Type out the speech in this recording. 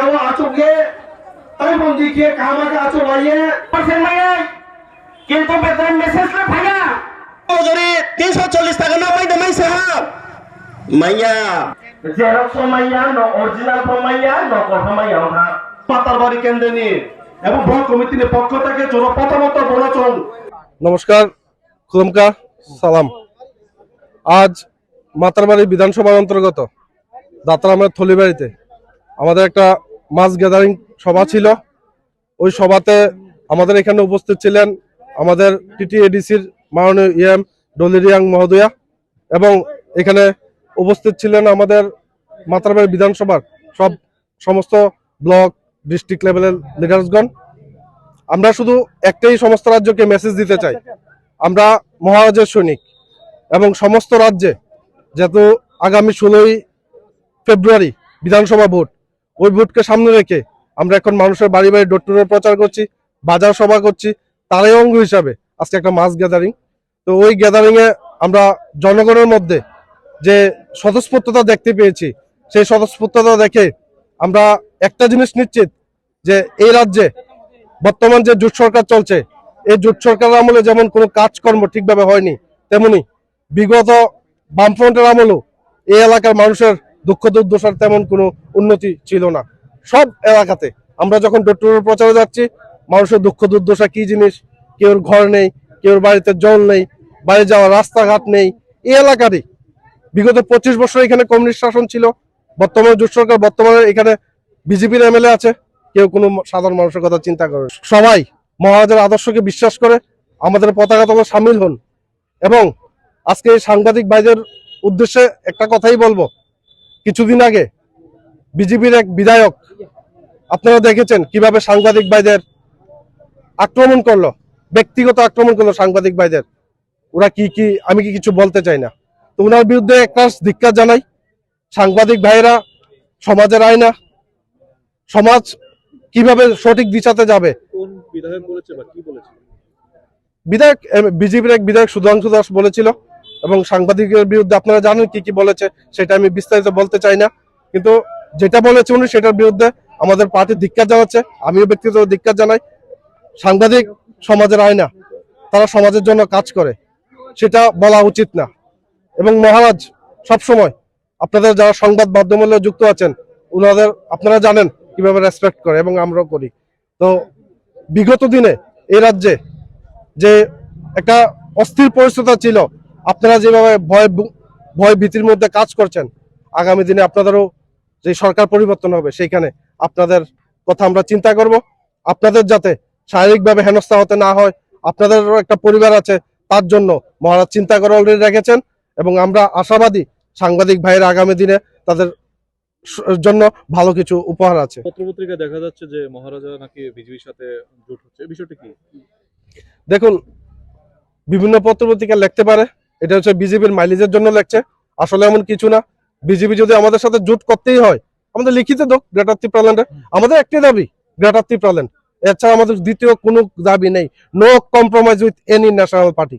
tahu acuge tapi mundikie kama ka acu laye persen maya কিন্তু বেতন message না ভাইয়া যদি 340 টাকা না পাইতে মাইছে হ্যাঁ মাইয়া জেরক্স মাইয়া ন অরিজিনাল মাইয়া ন কথা মাইয়া হ্যাঁ পাতারবাড়ি কেন্দ্রে নিয়ে এবং ব্লক কমিটির পক্ষ থেকে প্রথমত বলেছেন। নমস্কার, খুলমকা সালাম। আজ মাতারবাড়ি বিধানসভার অন্তর্গত দাতারামের থলিবাড়িতে আমাদের একটা মাস গ্যাদারিং সভা ছিল। ওই সভাতে আমাদের এখানে উপস্থিত ছিলেন আমাদের টিটিএডিসির মাননীয় ইএম ডলিরিয়াং মহোদয়া এবং এখানে উপস্থিত ছিলেন আমাদের মাতারবাড়ি বিধানসভার সমস্ত ব্লক ডিস্ট্রিক্ট লেভেলের লিডার্সগণ। আমরা শুধু একটাই সমস্ত রাজ্যকে মেসেজ দিতে চাই, আমরা মহারাজের সৈনিক এবং সমস্ত রাজ্যে যেহেতু আগামী 16ই ফেব্রুয়ারি বিধানসভা ভোট, ওই ভোটকে সামনে রেখে আমরা এখন মানুষের বাড়ি বাড়ি ডোর টু ডোর প্রচার করছি, বাজার সভা করছি, তারই অঙ্গ হিসাবে আজকে একটা মাস গ্যাদারিং। তো ওই গ্যাদারিংয়ে আমরা জনগণের মধ্যে যে স্বতঃস্ফূর্ততা দেখতে পেয়েছি, সেই স্বতঃস্ফূর্ততা দেখে আমরা একটা জিনিস নিশ্চিত যে এই রাজ্যে বর্তমান যে জোট সরকার চলছে, এই জোট সরকারের আমলে যেমন কোনো কাজকর্ম ঠিকভাবে হয়নি, তেমনি বিগত বামফ্রন্টের আমলেও এই এলাকার মানুষের দুঃখ দুর্দশার তেমন কোনো উন্নতি ছিল না। সব এলাকাতে আমরা যখন ডোর টু ডোর প্রচারে যাচ্ছি, মানুষের দুঃখ দুর্দশা কি জিনিস, কেউর ঘর নেই, কেউর বাড়িতে জল নেই, বাড়ি যাওয়ার রাস্তাঘাট নেই। এই এলাকারই বিগত 25 বছর এখানে কমিউনিস্ট শাসন ছিল, বর্তমানে জোট সরকার, বর্তমানে এখানে বিজেপির এমএলএ আছে, কেউ কোনো সাধারণ মানুষের কথা চিন্তা করে। সবাই মহারাজের আদর্শকে বিশ্বাস করে আমাদের পতাকা তলে সামিল হন। এবং আজকে এই সাংবাদিক ভাইদের উদ্দেশ্যে একটা কথাই বলবো, কিছুদিন আগে বিজেপির এক বিধায়ক, আপনারা দেখেছেন কিভাবে সাংবাদিক ভাইদের আক্রমণ করলো, ব্যক্তিগত আক্রমণ করলো সাংবাদিক ভাইদের। ওরা কি আমি কিছু বলতে চাই না, তো ওনার বিরুদ্ধে একটা ধিক্কার জানাই। সাংবাদিক ভাইয়েরা সমাজের আয়না, সমাজ কিভাবে সঠিক দিশাতে যাবে। কোন বিধায়ক বলেছে বা কি বলেছে? বিধায়ক বিজেপির এক বিধায়ক সুধাংশু দাস বলেছিল, এবং সাংবাদিকের বিরুদ্ধে আপনারা জানেন কি বলেছে, সেটা আমি বিস্তারিত বলতে চাই না। কিন্তু যেটা বলেছে উনি, সেটার বিরুদ্ধে আমাদের পার্টি ধিক্কার জানাচ্ছে, আমিও ব্যক্তিগত ধিক্কার জানাই। সাংবাদিক সমাজের আয়না, তারা সমাজের জন্য কাজ করে, সেটা বলা উচিত না। এবং মহারাজ সবসময় আপনাদের যারা সংবাদ মাধ্যমে যুক্ত আছেন, ওনাদের আপনারা জানেন কিভাবে রেসপেক্ট করে, এবং আমরাও করি। তো বিগত দিনে এই রাজ্যে যে একটা অস্থির পরিস্থিতি ছিল, আপনারা যেভাবে ভয় ভীতির মধ্যে কাজ করছেন, আগামী দিনে আপনাদেরও যে সরকার পরিবর্তন হবে, সেইখানে আপনাদের কথা আমরা চিন্তা করব। আপনাদের যাতে শারীরিকভাবে হেনস্থা হতে না হয়, আপনাদেরও একটা পরিবার আছে, তার জন্য মহারাজ চিন্তা করে অলরেডি রেখেছেন। এবং আমরা আশাবাদী সাংবাদিক ভাইয়ের আগামী দিনে তাদের জন্য ভালো কিছু উপহার আছে। পত্রপত্রিকায় দেখা যাচ্ছে যে মহারাজা নাকি বিজেপির সাথে জোট হচ্ছে, বিষয়টা কি? দেখুন, বিভিন্ন পত্রপত্রিকা লিখতে পারে, এটা হচ্ছে বিজেপির মাইলেজের জন্য লিখছে, আসলে এমন কিছু না। বিজেপি যদি আমাদের সাথে জোট করতেই হয়, আমাদের লিখিত দোক গ্রেটার ত্রিপুরাল্যান্ডে। আমাদের একটি দাবি, গ্রেটার ত্রিপুরাল্যান্ড, এছাড়া আমাদের দ্বিতীয় কোনো দাবি নেই। No compromise with any national party.